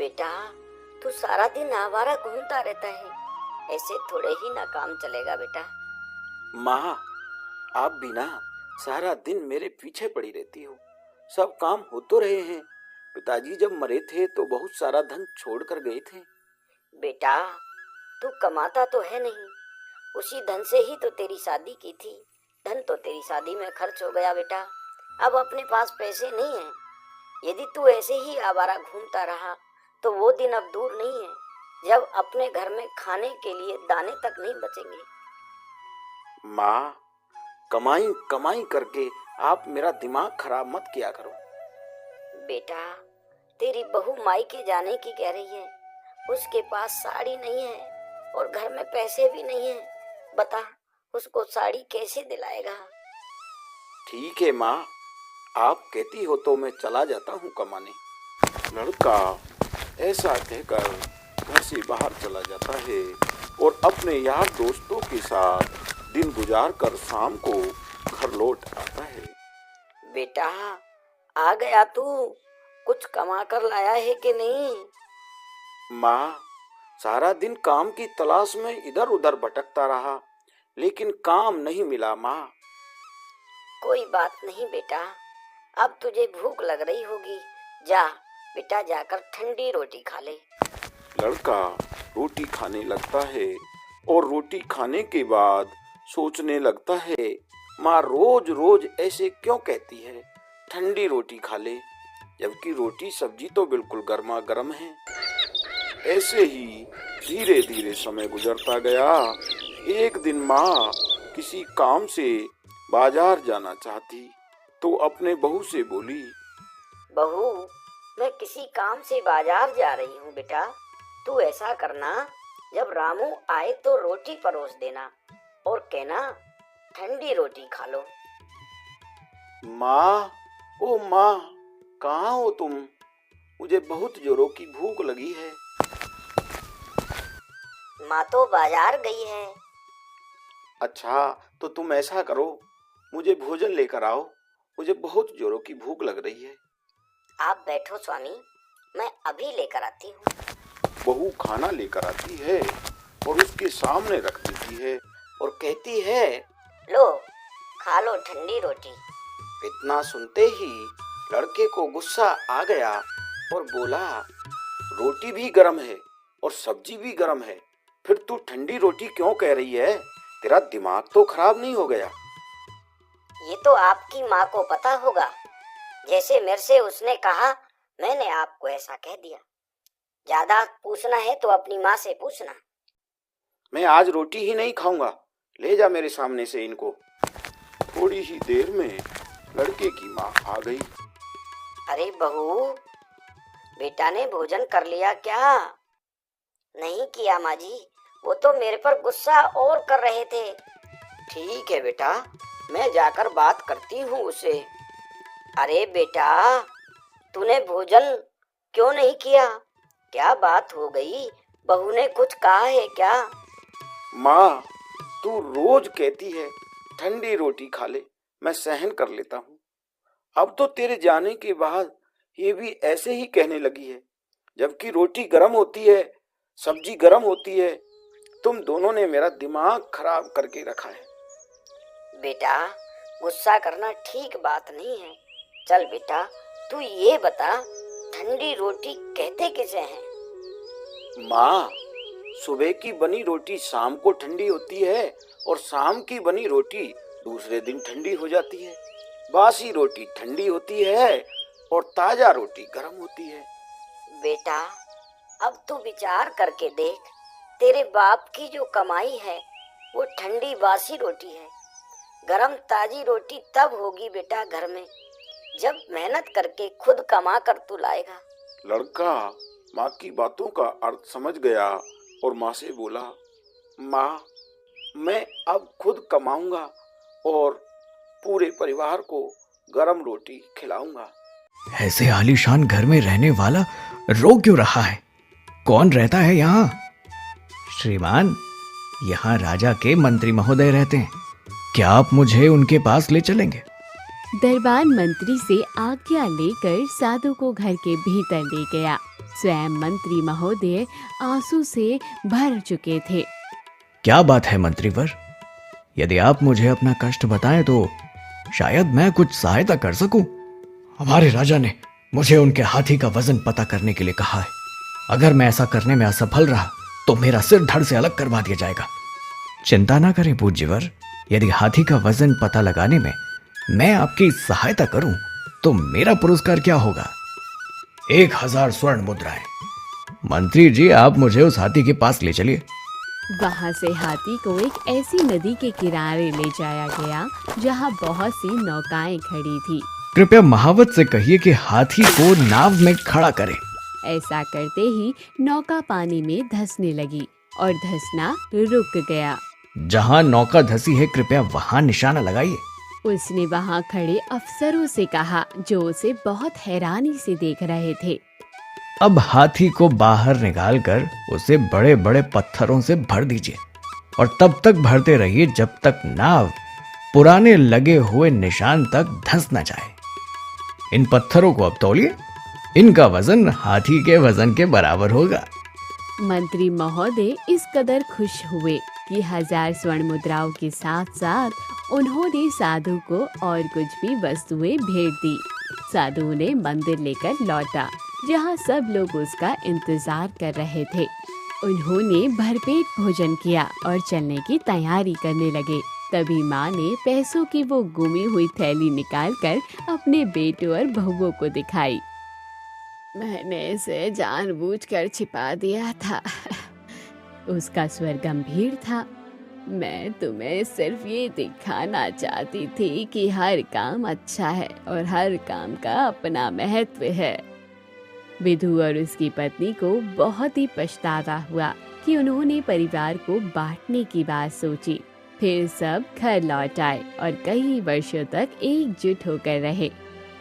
बेटा, तू सारा दिन आवारा घूमता रहता है, ऐसे थोड़े ही ना काम चलेगा बेटा। माँ, आप भी ना सारा दिन मेरे पीछे पड़ी रहती हो। सब काम हो तो रहे हैं। पिताजी जब मरे थे तो बहुत सारा धन छोड़ कर गए थे। बेटा, तू कमाता तो है नहीं, उसी धन से ही तो तेरी शादी की थी। धन तो तेरी शादी में खर्च हो गया बेटा। अब अपने पास पैसे नहीं है। यदि तू ऐसे ही आवारा घूमता रहा तो वो दिन अब दूर नहीं है जब अपने घर में खाने के लिए दाने तक नहीं बचेंगे। माँ, कमाई कमाई करके आप मेरा दिमाग खराब मत किया करो। बेटा, तेरी बहू मायके जाने की कह रही है, उसके पास साड़ी नहीं है और घर में पैसे भी नहीं है। बता, उसको साड़ी कैसे दिलाएगा? ठीक है माँ, आप कहती हो तो मैं चला जाता हूँ कमाने। लड़का ऐसा कहकर घर से बाहर चला जाता है और अपने यार दोस्तों के साथ दिन गुजार कर शाम को घर लौट आता है। बेटा, आ गया तू? कुछ कमा कर लाया है कि नहीं? माँ, सारा दिन काम की तलाश में इधर उधर भटकता रहा, लेकिन काम नहीं मिला माँ। कोई बात नहीं बेटा, अब तुझे भूख लग रही होगी। जा बेटा, जाकर ठंडी रोटी खा ले। लड़का रोटी खाने लगता है और रोटी खाने के बाद सोचने लगता है, माँ रोज रोज ऐसे क्यों कहती है ठंडी रोटी खा ले, जबकि रोटी सब्जी तो बिल्कुल गर्मा गर्म है। ऐसे ही धीरे धीरे समय गुजरता गया। एक दिन माँ किसी काम से बाजार जाना चाहती तो अपने बहू से बोली, बहू, मैं किसी काम से बाजार जा रही हूँ बेटा। तू ऐसा करना, जब रामू आए तो रोटी परोस देना और कहना ठंडी रोटी खा लो। माँ, ओ माँ, कहाँ हो तुम? मुझे बहुत जोरों की भूख लगी है। माँ तो बाजार गई है। अच्छा, तो तुम ऐसा करो, मुझे भोजन लेकर आओ, मुझे बहुत जोरों की भूख लग रही है। आप बैठो स्वामी, मैं अभी लेकर आती हूँ। बहू खाना लेकर आती है और उसके सामने रख देती है और कहती है, लो, खा लो ठंडी रोटी। इतना सुनते ही लड़के को गुस्सा आ गया और बोला, रोटी भी गर्म है और सब्जी भी गर्म है, फिर तू ठंडी रोटी क्यों कह रही है? तेरा दिमाग तो खराब नहीं हो गया? ये तो आपकी माँ को पता होगा। जैसे मेरे से उसने कहा, मैंने आपको ऐसा कह दिया। ज्यादा पूछना है तो अपनी माँ से पूछना। मैं आज रोटी ही नहीं खाऊंगा, ले जा मेरे सामने से इनको। थोड़ी ही देर में लड़के की माँ आ गई। अरे बहू, बेटा ने भोजन कर लिया क्या? नहीं किया माँ जी, वो तो मेरे पर गुस्सा और कर रहे थे। ठीक है बेटा, मैं जाकर बात करती हूँ उससे। अरे बेटा, तूने भोजन क्यों नहीं किया? क्या बात हो गई? बहू ने कुछ कहा है क्या? माँ, तू रोज कहती है ठंडी रोटी खा ले, मैं सहन कर लेता हूँ। अब तो तेरे जाने के बाद ये भी ऐसे ही कहने लगी है, जबकि रोटी गर्म होती है, सब्जी गर्म होती है। तुम दोनों ने मेरा दिमाग खराब करके रखा है। बेटा, गुस्सा करना ठीक बात नहीं है। चल बेटा, तू ये बता, ठंडी रोटी कहते किसे हैं? माँ, सुबह की बनी रोटी शाम को ठंडी होती है और शाम की बनी रोटी दूसरे दिन ठंडी हो जाती है। बासी रोटी ठंडी होती है और ताजा रोटी गर्म होती है। बेटा, अब तू विचार करके देख, तेरे बाप की जो कमाई है वो ठंडी बासी रोटी है। गरम ताजी रोटी तब होगी बेटा घर में, जब मेहनत करके खुद कमा कर तू लाएगा। लड़का माँ की बातों का अर्थ समझ गया और माँ से बोला, माँ, मैं अब खुद कमाऊंगा और पूरे परिवार को गरम रोटी खिलाऊंगा। ऐसे आलीशान घर में रहने वाला रो क्यों रहा है? कौन रहता है यहाँ? श्रीमान, यहाँ राजा के मंत्री महोदय रहते हैं, क्या आप मुझे उनके पास ले चलेंगे? दरबार मंत्री से आज्ञा लेकर साधु को घर के भीतर ले गया। स्वयं मंत्री महोदय आंसू से भर चुके थे। क्या बात है मंत्रीवर, यदि आप मुझे अपना कष्ट बताएं तो शायद मैं कुछ सहायता कर सकूं। हमारे राजा ने मुझे उनके हाथी का वजन पता करने के लिए कहा है। अगर मैं ऐसा करने में असफल रहा तो मेरा सिर धड़ से अलग करवा दिया जाएगा। चिंता ना करें पूज्यवर, यदि हाथी का वजन पता लगाने में मैं आपकी सहायता करूं तो मेरा पुरस्कार क्या होगा? 1000 स्वर्ण मुद्राएं। मंत्री जी, आप मुझे उस हाथी के पास ले चलिए। वहाँ से हाथी को एक ऐसी नदी के किनारे ले जाया गया जहाँ बहुत सी नौकाएं खड़ी थी। कृपया महावत से कहिए कि हाथी को नाव में खड़ा करे। ऐसा करते ही नौका पानी में धंसने लगी और धंसना रुक गया। जहां नौका धसी है कृपया वहां निशाना लगाइए। उसने वहाँ खड़े अफसरों से कहा, जो उसे बहुत हैरानी से देख रहे थे। अब हाथी को बाहर निकालकर उसे बड़े बड़े पत्थरों से भर दीजिए और तब तक भरते रहिए जब तक नाव पुराने लगे हुए निशान तक धंस न जाए। इन पत्थरों को अब तौलिए, इनका वजन हाथी के वजन के बराबर होगा। मंत्री महोदय इस कदर खुश हुए कि 1000 स्वर्ण मुद्राओं के साथ साथ उन्होंने साधु को और कुछ भी वस्तुएं भेंट दी। साधु उन्हें मंदिर लेकर लौटा जहाँ सब लोग उसका इंतजार कर रहे थे। उन्होंने भरपेट भोजन किया और चलने की तैयारी करने लगे। तभी माँ ने पैसों की वो गुमी हुई थैली निकालकर अपने बेटों और बहुओं को दिखाई। मैंने इसे जानबूझकर छिपा दिया था। उसका स्वर गंभीर था। मैं तुम्हें सिर्फ ये दिखाना चाहती थी कि हर काम अच्छा है और हर काम का अपना महत्व है। विधु और उसकी पत्नी को बहुत ही पछतावा हुआ कि उन्होंने परिवार को बांटने की बात सोची। फिर सब घर लौट आए और कई वर्षों तक एकजुट होकर रहे।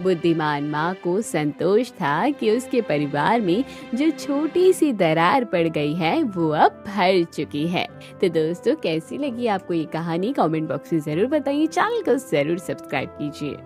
बुद्धिमान माँ को संतोष था कि उसके परिवार में जो छोटी सी दरार पड़ गई है वो अब भर चुकी है। तो दोस्तों, कैसी लगी आपको ये कहानी? कमेंट बॉक्स में जरूर बताइए। चैनल को जरूर सब्सक्राइब कीजिए।